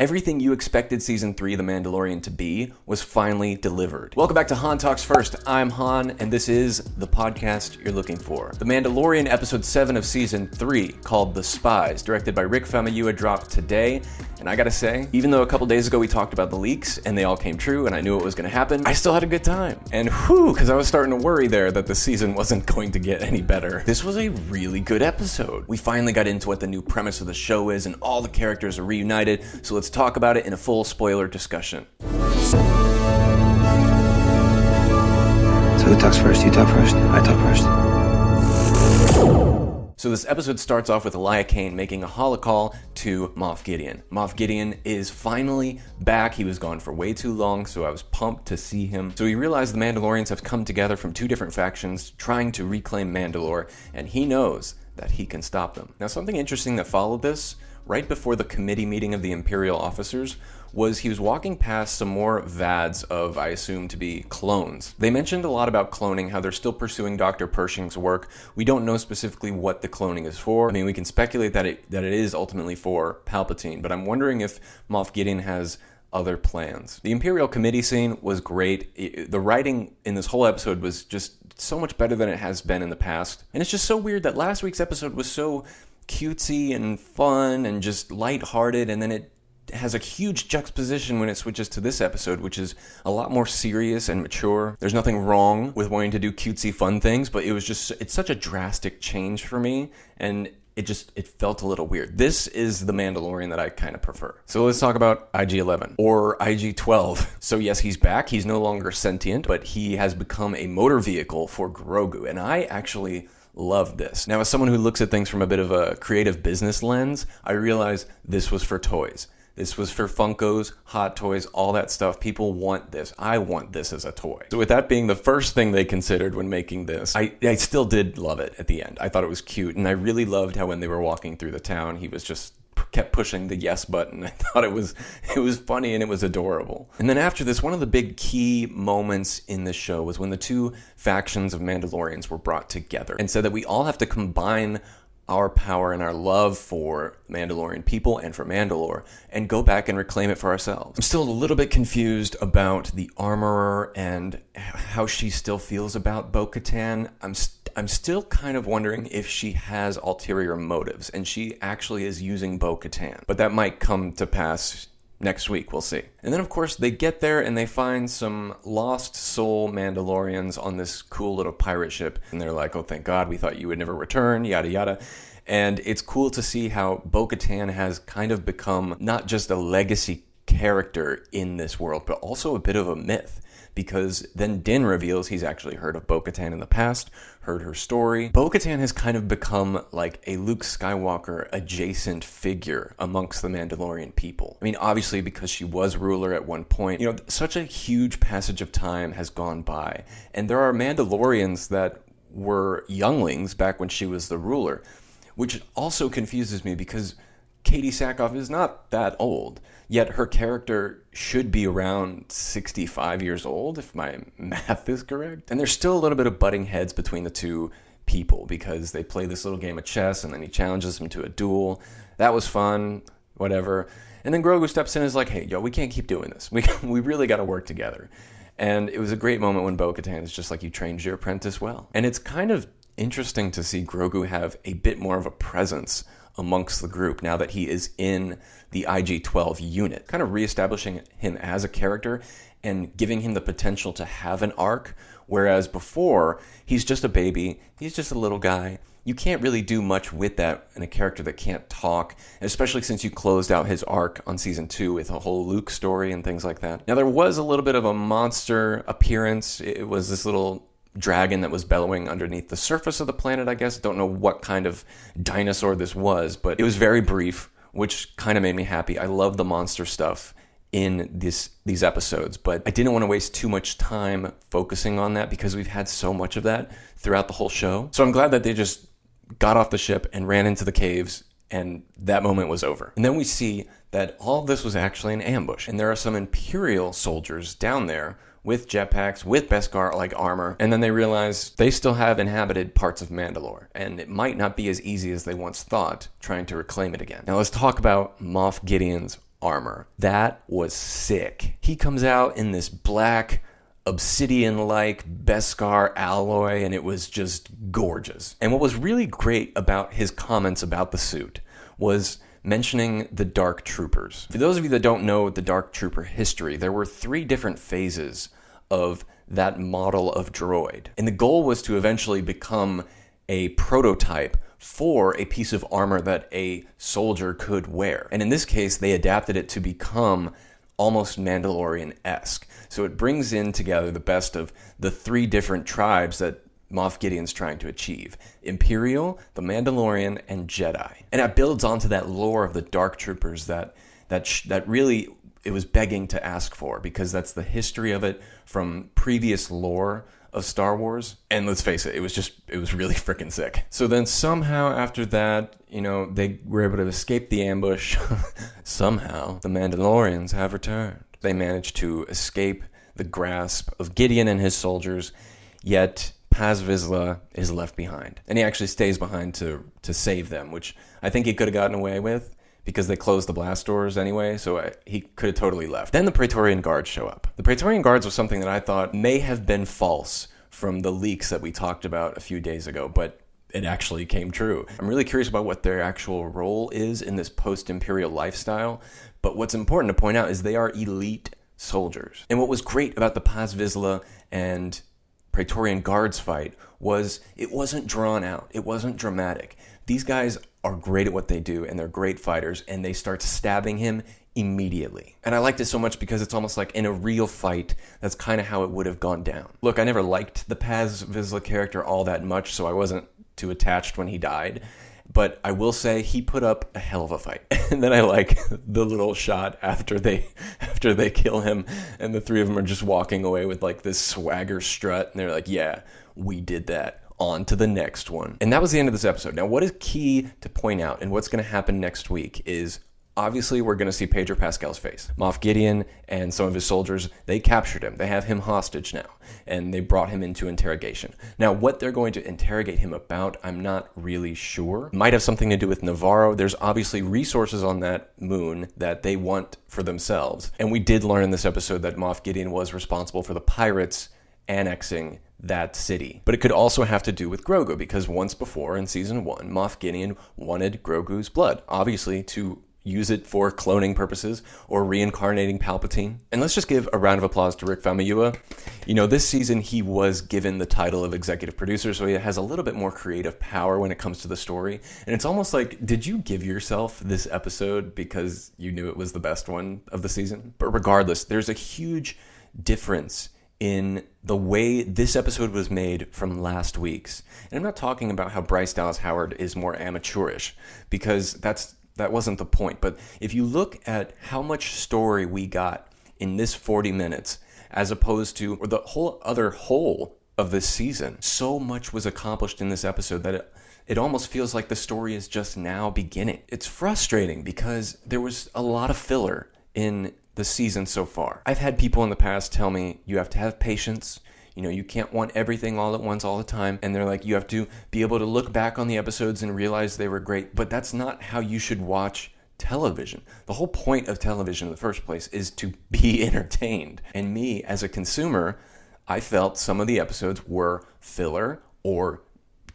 Everything you expected Season 3 of The Mandalorian to be was finally delivered. Welcome back to Han Talks First. I'm Han, and this is the podcast you're looking for. The Mandalorian Episode 7 of Season 3, called The Spies, directed by Rick Famuyiwa, dropped today. And I gotta say, even though a couple days ago we talked about the leaks, and they all came true, and I knew it was gonna happen, I still had a good time. And whew, because I was starting to worry there that the season wasn't going to get any better. This was a really good episode. We finally got into what the new premise of the show is, and all the characters are reunited, so let's talk about it in a full spoiler discussion. So who talks first? You talk first? I talk first. So this episode starts off with Elia Kane making a holocall to Moff Gideon. Moff Gideon is finally back. He was gone for way too long, so I was pumped to see him. So he realized the Mandalorians have come together from two different factions trying to reclaim Mandalore, and he knows that he can stop them. Now, something interesting that followed this, right before the committee meeting of the Imperial officers, was he was walking past some more VADs of, I assume, to be clones. They mentioned a lot about cloning, how they're still pursuing Dr. Pershing's work. We don't know specifically what the cloning is for. I mean, we can speculate that it is ultimately for Palpatine, but I'm wondering if Moff Gideon has other plans. The Imperial committee scene was great. The writing in this whole episode was just so much better than it has been in the past. And it's just so weird that last week's episode was so cutesy and fun and just lighthearted, and then it has a huge juxtaposition when it switches to this episode, which is a lot more serious and mature. There's nothing wrong with wanting to do cutesy fun things, but it's such a drastic change for me, and it felt a little weird. This is the Mandalorian that I kind of prefer. So let's talk about IG-11 or IG-12. So yes, he's back. He's no longer sentient, but he has become a motor vehicle for Grogu, and I actually love this. Now, as someone who looks at things from a bit of a creative business lens, I realize this was for toys. This was for Funkos, Hot Toys, all that stuff. People want this. I want this as a toy. So with that being the first thing they considered when making this, I still did love it at the end. I thought it was cute, and I really loved how when they were walking through the town, he was just kept pushing the yes button. I thought it was funny and it was adorable. And then after this, one of the big key moments in the show was when the two factions of Mandalorians were brought together and said that we all have to combine our power and our love for Mandalorian people and for Mandalore and go back and reclaim it for ourselves. I'm still a little bit confused about the Armorer and how she still feels about Bo-Katan. I'm still kind of wondering if she has ulterior motives and she actually is using Bo-Katan. But that might come to pass next week, we'll see. And then, of course, they get there and they find some lost soul Mandalorians on this cool little pirate ship. And they're like, oh, thank God, we thought you would never return, yada, yada. And it's cool to see how Bo-Katan has kind of become not just a legacy character in this world, but also a bit of a myth. Because then Din reveals he's actually heard of Bo-Katan in the past, heard her story. Bo-Katan has kind of become like a Luke Skywalker adjacent figure amongst the Mandalorian people. I mean, obviously because she was ruler at one point. You know, such a huge passage of time has gone by. And there are Mandalorians that were younglings back when she was the ruler, which also confuses me because Katie Sackhoff is not that old, yet her character should be around 65 years old, if my math is correct. And there's still a little bit of butting heads between the two people because they play this little game of chess and then he challenges him to a duel. That was fun, whatever. And then Grogu steps in and is like, hey, yo, we can't keep doing this. We really got to work together. And it was a great moment when Bo-Katan is just like, you trained your apprentice well. And it's kind of interesting to see Grogu have a bit more of a presence amongst the group now that he is in the IG-12 unit, kind of reestablishing him as a character and giving him the potential to have an arc, whereas before, he's just a baby, he's just a little guy. You can't really do much with that in a character that can't talk, especially since you closed out his arc on Season 2 with a whole Luke story and things like that. Now, there was a little bit of a monster appearance. It was this little dragon that was bellowing underneath the surface of the planet, I guess. Don't know what kind of dinosaur this was, but it was very brief, which kind of made me happy. I love the monster stuff in these episodes, but I didn't want to waste too much time focusing on that because we've had so much of that throughout the whole show. So I'm glad that they just got off the ship and ran into the caves, and that moment was over. And then we see that all of this was actually an ambush, and there are some Imperial soldiers down there with jetpacks, with Beskar-like armor, and then they realize they still have inhabited parts of Mandalore, and it might not be as easy as they once thought trying to reclaim it again. Now let's talk about Moff Gideon's armor. That was sick. He comes out in this black, obsidian-like Beskar alloy, and it was just gorgeous. And what was really great about his comments about the suit was mentioning the Dark Troopers. For those of you that don't know the Dark Trooper history, there were 3 different phases of that model of droid. And the goal was to eventually become a prototype for a piece of armor that a soldier could wear. And in this case, they adapted it to become almost Mandalorian-esque. So it brings in together the best of the 3 different tribes that Moff Gideon's trying to achieve: Imperial, the Mandalorian, and Jedi. And it builds onto that lore of the Dark Troopers that really it was begging to ask for, because that's the history of it from previous lore of Star Wars. And let's face it, it was really freaking sick. So then somehow after that, they were able to escape the ambush. Somehow the Mandalorians have returned. They managed to escape the grasp of Gideon and his soldiers, yet Paz Vizsla is left behind. And he actually stays behind to save them, which I think he could have gotten away with because they closed the blast doors anyway, so he could have totally left. Then the Praetorian Guards show up. The Praetorian Guards was something that I thought may have been false from the leaks that we talked about a few days ago, but it actually came true. I'm really curious about what their actual role is in this post-imperial lifestyle, but what's important to point out is they are elite soldiers. And what was great about the Paz Vizsla and Praetorian Guards fight was it wasn't drawn out. It wasn't dramatic. These guys are great at what they do, and they're great fighters, and they start stabbing him immediately. And I liked it so much because it's almost like in a real fight, that's kind of how it would have gone down. Look, I never liked the Paz Vizsla character all that much, so I wasn't too attached when he died. But I will say he put up a hell of a fight. And then I like the little shot after they kill him, and the 3 of them are just walking away with like this swagger strut, and they're like, yeah, we did that. On to the next one. And that was the end of this episode. Now, what is key to point out and what's going to happen next week is obviously we're going to see Pedro Pascal's face. Moff Gideon and some of his soldiers, they captured him. They have him hostage now, and they brought him into interrogation. Now, what they're going to interrogate him about, I'm not really sure. Might have something to do with Navarro. There's obviously resources on that moon that they want for themselves. And we did learn in this episode that Moff Gideon was responsible for the pirates annexing that city. But it could also have to do with Grogu, because once before in season 1, Moff Gideon wanted Grogu's blood, obviously to use it for cloning purposes or reincarnating Palpatine. And let's just give a round of applause to Rick Famuyiwa. This season he was given the title of executive producer, so he has a little bit more creative power when it comes to the story. And it's almost like, did you give yourself this episode because you knew it was the best one of the season? But regardless, there's a huge difference in the way this episode was made from last week's. And I'm not talking about how Bryce Dallas Howard is more amateurish, because that wasn't the point. But if you look at how much story we got in this 40 minutes, as opposed to or the whole other whole of this season, so much was accomplished in this episode that it almost feels like the story is just now beginning. It's frustrating because there was a lot of filler in the season so far. I've had people in the past tell me you have to have patience. You can't want everything all at once all the time. And they're like, you have to be able to look back on the episodes and realize they were great. But that's not how you should watch television. The whole point of television in the first place is to be entertained. And me, as a consumer, I felt some of the episodes were filler or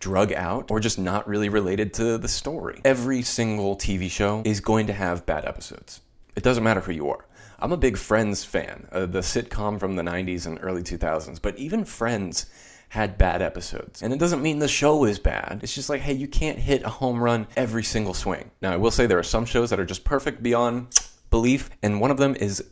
drug out or just not really related to the story. Every single TV show is going to have bad episodes. It doesn't matter who you are. I'm a big Friends fan, the sitcom from the 90s and early 2000s, but even Friends had bad episodes. And it doesn't mean the show is bad. It's just like, hey, you can't hit a home run every single swing. Now, I will say there are some shows that are just perfect beyond belief, and one of them is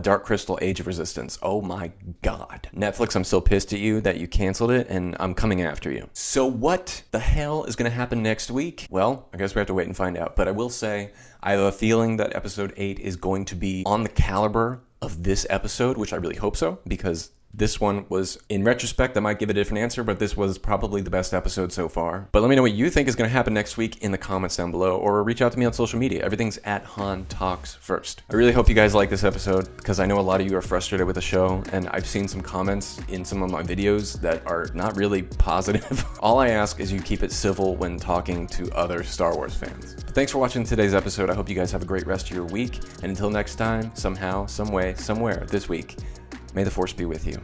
Dark Crystal Age of Resistance. Oh my God. Netflix, I'm still pissed at you that you canceled it, and I'm coming after you. So what the hell is going to happen next week? Well, I guess we have to wait and find out. But I will say, I have a feeling that episode 8 is going to be on the caliber of this episode, which I really hope so, because This one was, in retrospect, I might give a different answer, but this was probably the best episode so far. But let me know what you think is going to happen next week in the comments down below, or reach out to me on social media. Everything's at Han Talks First. I really hope you guys like this episode, because I know a lot of you are frustrated with the show, and I've seen some comments in some of my videos that are not really positive. All I ask is you keep it civil when talking to other Star Wars fans. But thanks for watching today's episode. I hope you guys have a great rest of your week, and until next time, somehow, some way, somewhere this week, may the Force be with you.